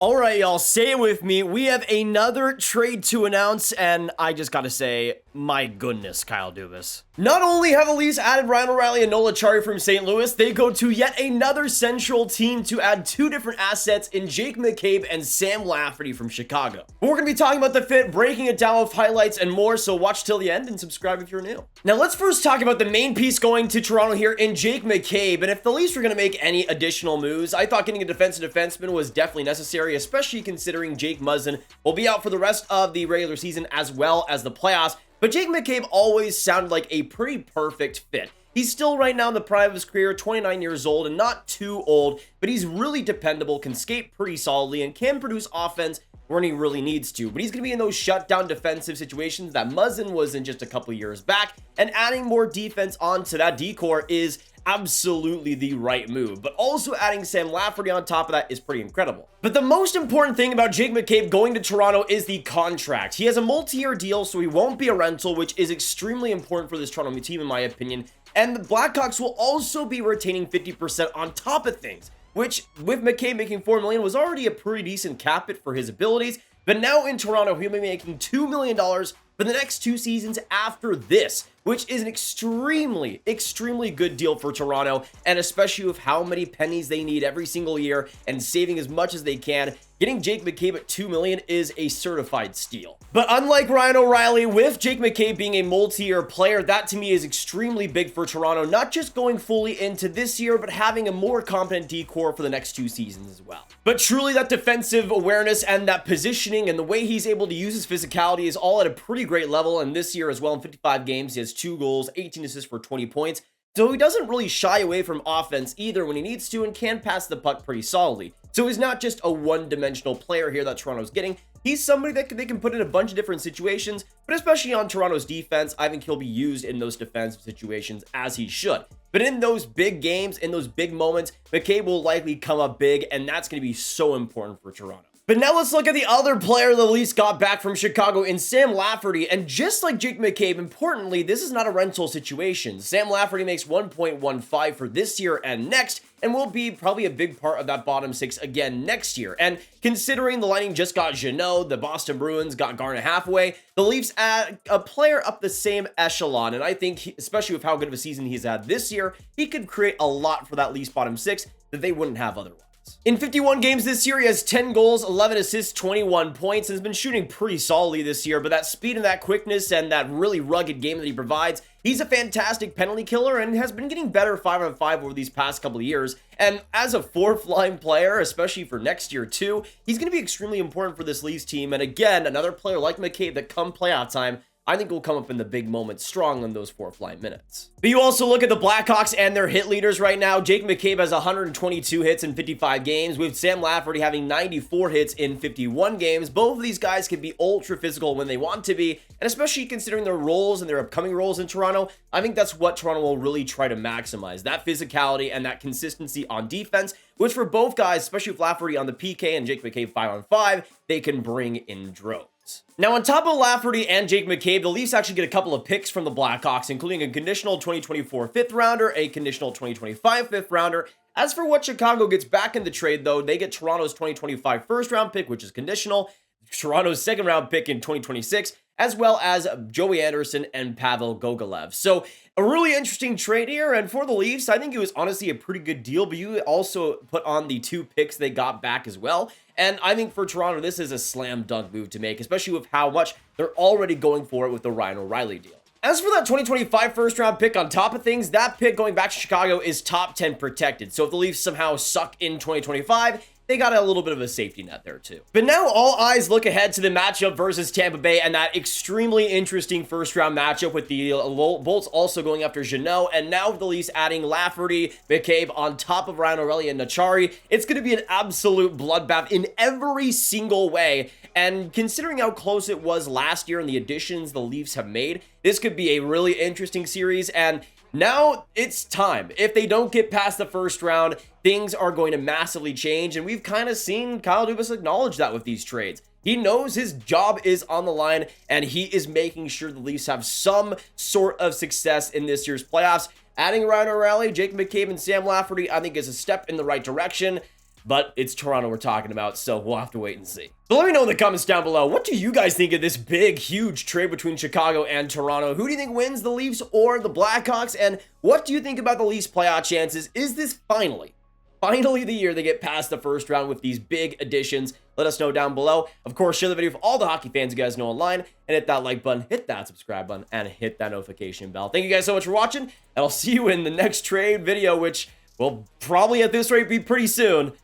All right, y'all, say it with me. We have another trade to announce, and I just gotta say, my goodness, Kyle Dubas. Not only have the Leafs added Ryan O'Reilly and Nola Chari from St. Louis, they go to yet another central team to add two different assets in Jake McCabe and Sam Lafferty from Chicago. We're gonna be talking about the fit, breaking it down with highlights and more, so watch till the end and subscribe if you're new. Now, let's first talk about the main piece going to Toronto here in Jake McCabe, and if the Leafs were gonna make any additional moves, I thought getting a defenseman was definitely necessary, especially considering Jake Muzzin will be out for the rest of the regular season as well as the playoffs. But Jake McCabe always sounded like a pretty perfect fit. He's still right now in the prime of his career, 29 years old and not too old, but he's really dependable, can skate pretty solidly, and can produce offense when he really needs to. But he's going to be in those shutdown defensive situations that Muzzin was in just a couple years back, and adding more defense onto that decor is absolutely the right move. But also adding Sam Lafferty on top of that is pretty incredible. But the most important thing about Jake McCabe going to Toronto is the contract. He has a multi-year deal, so he won't be a rental, which is extremely important for this Toronto team in my opinion. And the Blackhawks will also be retaining 50% on top of things, which with McCabe making $4 million was already a pretty decent cap hit for his abilities. But now in Toronto, he'll be making $2 million for the next 2 seasons after this, which is an extremely good deal for Toronto, and especially with how many pennies they need every single year and saving as much as they can. Getting Jake McCabe at $2 million is a certified steal. But unlike Ryan O'Reilly, with Jake McCabe being a multi-year player, that to me is extremely big for Toronto, not just going fully into this year, but having a more competent decor for the next 2 seasons as well. But truly, that defensive awareness and that positioning and the way he's able to use his physicality is all at a pretty great level, and this year as well, in 55 games, he has 2 goals, 18 assists for 20 points. So he doesn't really shy away from offense either when he needs to, and can pass the puck pretty solidly. So he's not just a one-dimensional player here that Toronto's getting. He's somebody that they can put in a bunch of different situations, but especially on Toronto's defense, I think he'll be used in those defensive situations as he should. But in those big games, in those big moments, McCabe will likely come up big, and that's going to be so important for Toronto. But now let's look at the other player the Leafs got back from Chicago in Sam Lafferty. And just like Jake McCabe, importantly, this is not a rental situation. Sam Lafferty makes $1.15 for this year and next, and will be probably a big part of that bottom 6 again next year. And considering the Lightning just got Jeannot, the Boston Bruins got Garnet Hathaway, the Leafs add a player up the same echelon. And I think, especially with how good of a season he's had this year, he could create a lot for that Leafs bottom 6 that they wouldn't have otherwise. In 51 games this year, he has 10 goals, 11 assists, 21 points, and has been shooting pretty solidly this year. But that speed and that quickness and that really rugged game that he provides, he's a fantastic penalty killer and has been getting better 5-on-5 over these past couple of years. And as a 4th-line player, especially for next year too, he's going to be extremely important for this Leafs team. And again, another player like McCabe that come playoff time, I think will come up in the big moments strong in those 4th-line minutes. But you also look at the Blackhawks and their hit leaders right now. Jake McCabe has 122 hits in 55 games, with Sam Lafferty having 94 hits in 51 games. Both of these guys can be ultra physical when they want to be, and especially considering their roles and their upcoming roles in Toronto, I think that's what Toronto will really try to maximize, that physicality and that consistency on defense, which for both guys, especially with Lafferty on the PK and Jake McCabe 5-on-5, they can bring in droves. Now, on top of Lafferty and Jake McCabe, the Leafs actually get a couple of picks from the Blackhawks, including a conditional 2024 5th rounder, a conditional 2025 5th rounder. As for what Chicago gets back in the trade, though, they get Toronto's 2025 1st round pick, which is conditional, Toronto's 2nd round pick in 2026, as well as Joey Anderson and Pavel Gogolev. So a really interesting trade here, and for the Leafs, I think it was honestly a pretty good deal, but you also put on the 2 picks they got back as well. And I think for Toronto, this is a slam dunk move to make, especially with how much they're already going for it with the Ryan O'Reilly deal. As for that 2025 1st round pick on top of things, that pick going back to Chicago is top 10 protected. So if the Leafs somehow suck in 2025, they got a little bit of a safety net there too. But now all eyes look ahead to the matchup versus Tampa Bay and that extremely interesting 1st round matchup with the Bolts also going after Jeannot, and now the Leafs adding Lafferty, McCabe on top of Ryan O'Reilly and Nachari. It's going to be an absolute bloodbath in every single way. And considering how close it was last year and the additions the Leafs have made, this could be a really interesting series. And now it's time. If they don't get past the 1st round, things are going to massively change. And we've kind of seen Kyle Dubas acknowledge that with these trades. He knows his job is on the line, and he is making sure the Leafs have some sort of success in this year's playoffs. Adding Ryan O'Reilly, Jake McCabe, and Sam Lafferty, I think is a step in the right direction. But it's Toronto we're talking about, so we'll have to wait and see. So let me know in the comments down below, what do you guys think of this big, huge trade between Chicago and Toronto? Who do you think wins, the Leafs or the Blackhawks? And what do you think about the Leafs' playoff chances? Is this finally the year they get past the first round with these big additions? Let us know down below. Of course, share the video with all the hockey fans you guys know online, and hit that like button, hit that subscribe button, and hit that notification bell. Thank you guys so much for watching, and I'll see you in the next trade video, which will probably at this rate be pretty soon.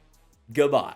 Goodbye.